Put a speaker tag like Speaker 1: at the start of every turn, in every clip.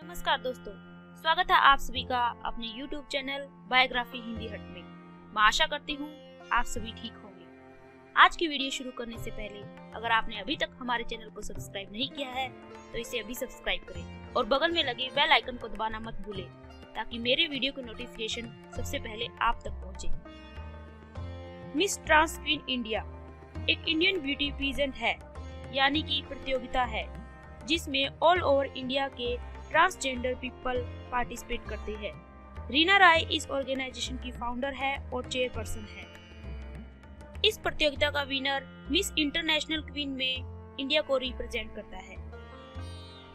Speaker 1: नमस्कार दोस्तों, स्वागत है आप सभी का अपने YouTube चैनल बायोग्राफी हिंदी हट में। मैं आशा करती हूँ आप सभी ठीक होंगे। आज की वीडियो शुरू करने से पहले अगर आपने अभी तक हमारे चैनल को सब्सक्राइब नहीं किया है तो इसे अभी सब्सक्राइब करें और बगल में लगे बेल आइकन को दबाना मत भूलें ताकि मेरे वीडियो की नोटिफिकेशन सबसे पहले आप तक पहुँचे। मिस ट्रांस क्वीन इंडिया एक इंडियन ब्यूटी पेजेंट है, यानी कि प्रतियोगिता है जिसमें ऑल ओवर इंडिया के ट्रांसजेंडर पीपल पार्टिसिपेट करते हैं। रीना राय इस ऑर्गेनाइजेशन की फाउंडर है और चेयरपर्सन है। इस प्रतियोगिता का विनर मिस इंटरनेशनल क्वीन में इंडिया को रिप्रेजेंट करता है।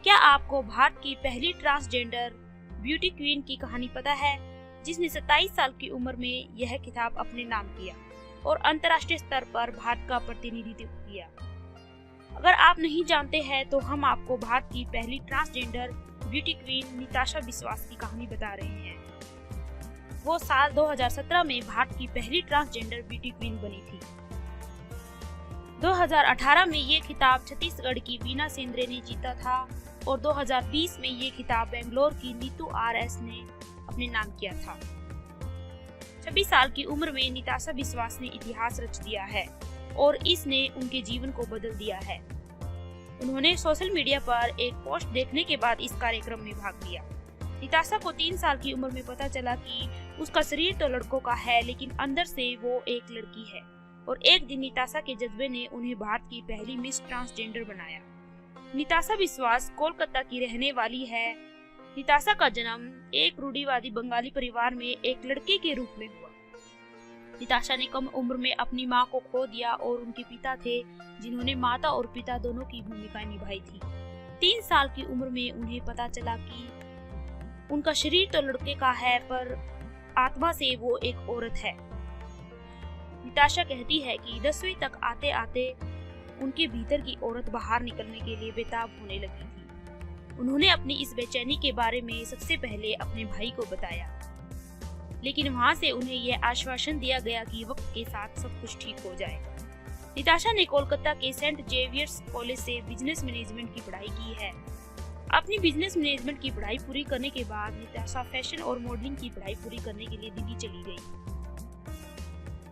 Speaker 1: क्या आपको भारत की पहली ट्रांसजेंडर ब्यूटी क्वीन की कहानी पता है, जिसने 27 साल की उम्र में यह खिताब अपने नाम किया और अंतर्राष्ट्रीय स्तर पर भारत का प्रतिनिधित्व किया? अगर आप नहीं जानते हैं तो हम आपको भारत की पहली ट्रांसजेंडर ब्यूटी क्वीन निताशा विश्वास की कहानी बता रहे हैं। वो साल 2017 में भारत की पहली ट्रांसजेंडर ब्यूटी क्वीन बनी थी। 2018 में ये खिताब छत्तीसगढ़ की वीना सेंद्रे ने जीता था और 2020 में ये खिताब बेंगलोर की नीतू RS ने अपने नाम किया था। 26 साल की उम्र में निताशा विश्वास ने इतिहास रच दिया है और इसने उनके जीवन को बदल दिया है। उन्होंने सोशल मीडिया पर एक पोस्ट देखने के बाद इस कार्यक्रम में भाग लिया। निताशा को 3 साल की उम्र में पता चला कि उसका शरीर तो लड़कों का है लेकिन अंदर से वो एक लड़की है, और एक दिन निताशा के जज्बे ने उन्हें भारत की पहली मिस ट्रांसजेंडर बनाया। निताशा विश्वास कोलकाता की रहने वाली है। निताशा का जन्म एक रूढ़िवादी बंगाली परिवार में एक लड़के के रूप में हुआ। निताशा ने कम उम्र में अपनी मां को खो दिया और उनके पिता थे जिन्होंने माता और पिता दोनों की भूमिका निभाई थी। 3 साल की उम्र में उन्हें पता चला कि उनका शरीर तो लड़के का है पर आत्मा से वो एक औरत है। निताशा कहती है कि 10वीं तक आते आते उनके भीतर की औरत बाहर निकलने के लिए बेताब होने लगी थी। उन्होंने अपनी इस बेचैनी के बारे में सबसे पहले अपने भाई को बताया, लेकिन वहां से उन्हें यह आश्वासन दिया गया कि वक्त के साथ सब कुछ ठीक हो जाएगा। निताशा ने कोलकाता के सेंट जेवियर्स कॉलेज से बिजनेस मैनेजमेंट की पढ़ाई की है। अपनी बिजनेस मैनेजमेंट की पढ़ाई पूरी करने के बाद निताशा फैशन और मॉडलिंग की पढ़ाई पूरी करने के लिए दिल्ली चली गई।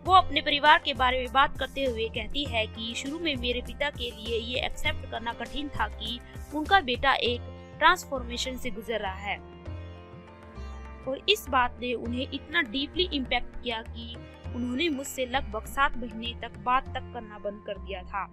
Speaker 1: वो अपने परिवार के बारे में बात करते हुए कहती है कि शुरू में मेरे पिता के लिए ये एक्सेप्ट करना कठिन था कि उनका बेटा एक ट्रांसफॉर्मेशन से गुजर रहा है, और इस बात ने उन्हें इतना डीपली इम्पैक्ट किया कि उन्होंने मुझसे लगभग 7 महीने तक बात तक करना बंद कर दिया था।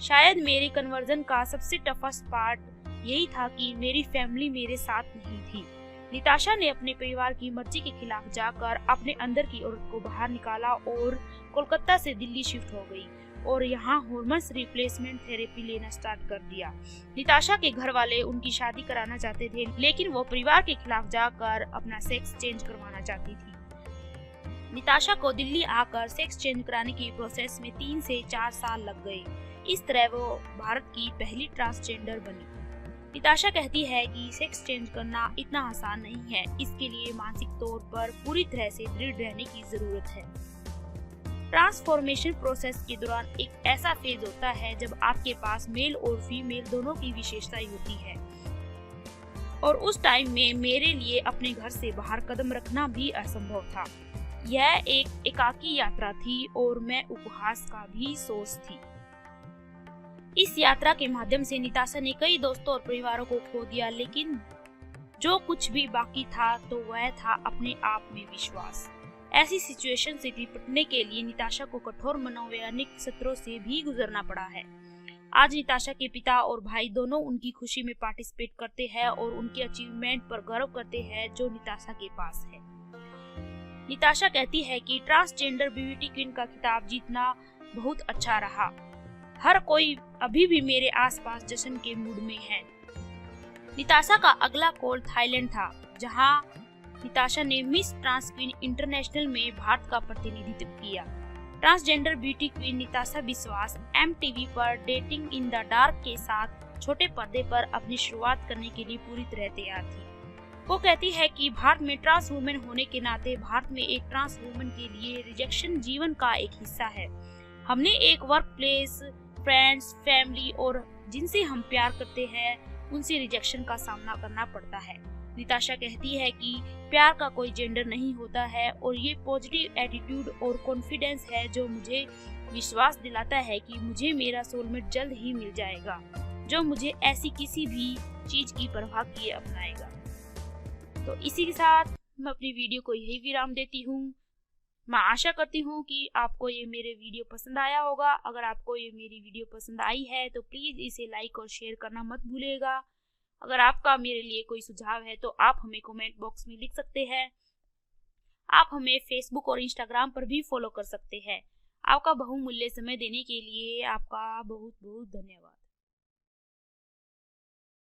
Speaker 1: शायद मेरी कन्वर्जन का सबसे टफेस्ट पार्ट यही था कि मेरी फैमिली मेरे साथ नहीं थी। निताशा ने अपने परिवार की मर्जी के खिलाफ जाकर अपने अंदर की औरत को बाहर निकाला और कोलकाता से दिल्ली शिफ्ट हो गई और यहाँ हार्मोन्स रिप्लेसमेंट थेरेपी लेना स्टार्ट कर दिया। निताशा के घर वाले उनकी शादी कराना चाहते थे, लेकिन वो परिवार के खिलाफ जाकर अपना सेक्स चेंज करवाना चाहती थी। निताशा को दिल्ली आकर सेक्स चेंज कराने की प्रोसेस में 3 से 4 साल लग गए। इस तरह वो भारत की पहली ट्रांसजेंडर बनी। निताशा कहती है कि सेक्स चेंज करना इतना आसान नहीं है, इसके लिए मानसिक तौर पर पूरी तरह से दृढ़ रहने की जरूरत है। ट्रांसफॉर्मेशन प्रोसेस के दौरान एक ऐसा फेज होता है जब आपके पास मेल और फीमेल दोनों की विशेषताएं होती है, और उस टाइम में मेरे लिए अपने घर से बाहर कदम रखना भी असंभव था। यह एक एकाकी यात्रा थी और मैं उपहास का भी सोच थी। इस यात्रा के माध्यम से निताशा ने कई दोस्तों और परिवारों को खो दिया, लेकिन जो कुछ भी बाकी था तो वह था अपने आप में विश्वास। ऐसी सिचुएशन से निपटने के लिए निताशा को कठोर मनोवैज्ञानिक सत्रों से भी गुजरना पड़ा है। आज निताशा के पिता और भाई दोनों उनकी खुशी में पार्टिसिपेट करते हैं और उनके अचीवमेंट पर गर्व करते हैं जो निताशा के पास है। निताशा कहती है कि ट्रांसजेंडर ब्यूटी क्वीन का खिताब जीतना बहुत अच्छा रहा। हर कोई अभी भी मेरे आसपास जश्न के मूड में है। निताशा का अगला कॉल थाईलैंड था, जहां निताशा ने मिस ट्रांस क्वीन इंटरनेशनल में भारत का प्रतिनिधित्व किया। ट्रांसजेंडर ब्यूटी क्वीन निताशा विश्वास MTV पर डेटिंग इन द डार्क के साथ छोटे पर्दे पर अपनी शुरुआत करने के लिए पूरी तरह तैयार थी। वो कहती है कि भारत में ट्रांस वुमेन होने के नाते भारत में एक ट्रांस वुमेन के लिए रिजेक्शन जीवन का एक हिस्सा है। हमने एक वर्क प्लेस, फ्रेंड्स, फैमिली और जिनसे हम प्यार करते हैं उनसे रिजेक्शन का सामना करना पड़ता है। निताशा कहती है कि प्यार का कोई जेंडर नहीं होता है और ये पॉजिटिव एटीट्यूड और कॉन्फिडेंस है जो मुझे विश्वास दिलाता है कि मुझे मेरा सोलमेट जल्द ही मिल जाएगा, जो मुझे ऐसी किसी भी चीज की परवाह किए अपनाएगा। तो इसी के साथ मैं अपनी वीडियो को यही विराम देती हूँ। मैं आशा करती हूँ कि आपको ये मेरे वीडियो पसंद आया होगा। अगर आपको ये मेरी वीडियो पसंद आई है तो प्लीज़ इसे लाइक और शेयर करना मत भूलिएगा। अगर आपका मेरे लिए कोई सुझाव है तो आप हमें कमेंट बॉक्स में लिख सकते हैं। आप हमें फेसबुक और इंस्टाग्राम पर भी फॉलो कर सकते हैं। आपका बहुमूल्य समय देने के लिए आपका बहुत बहुत धन्यवाद।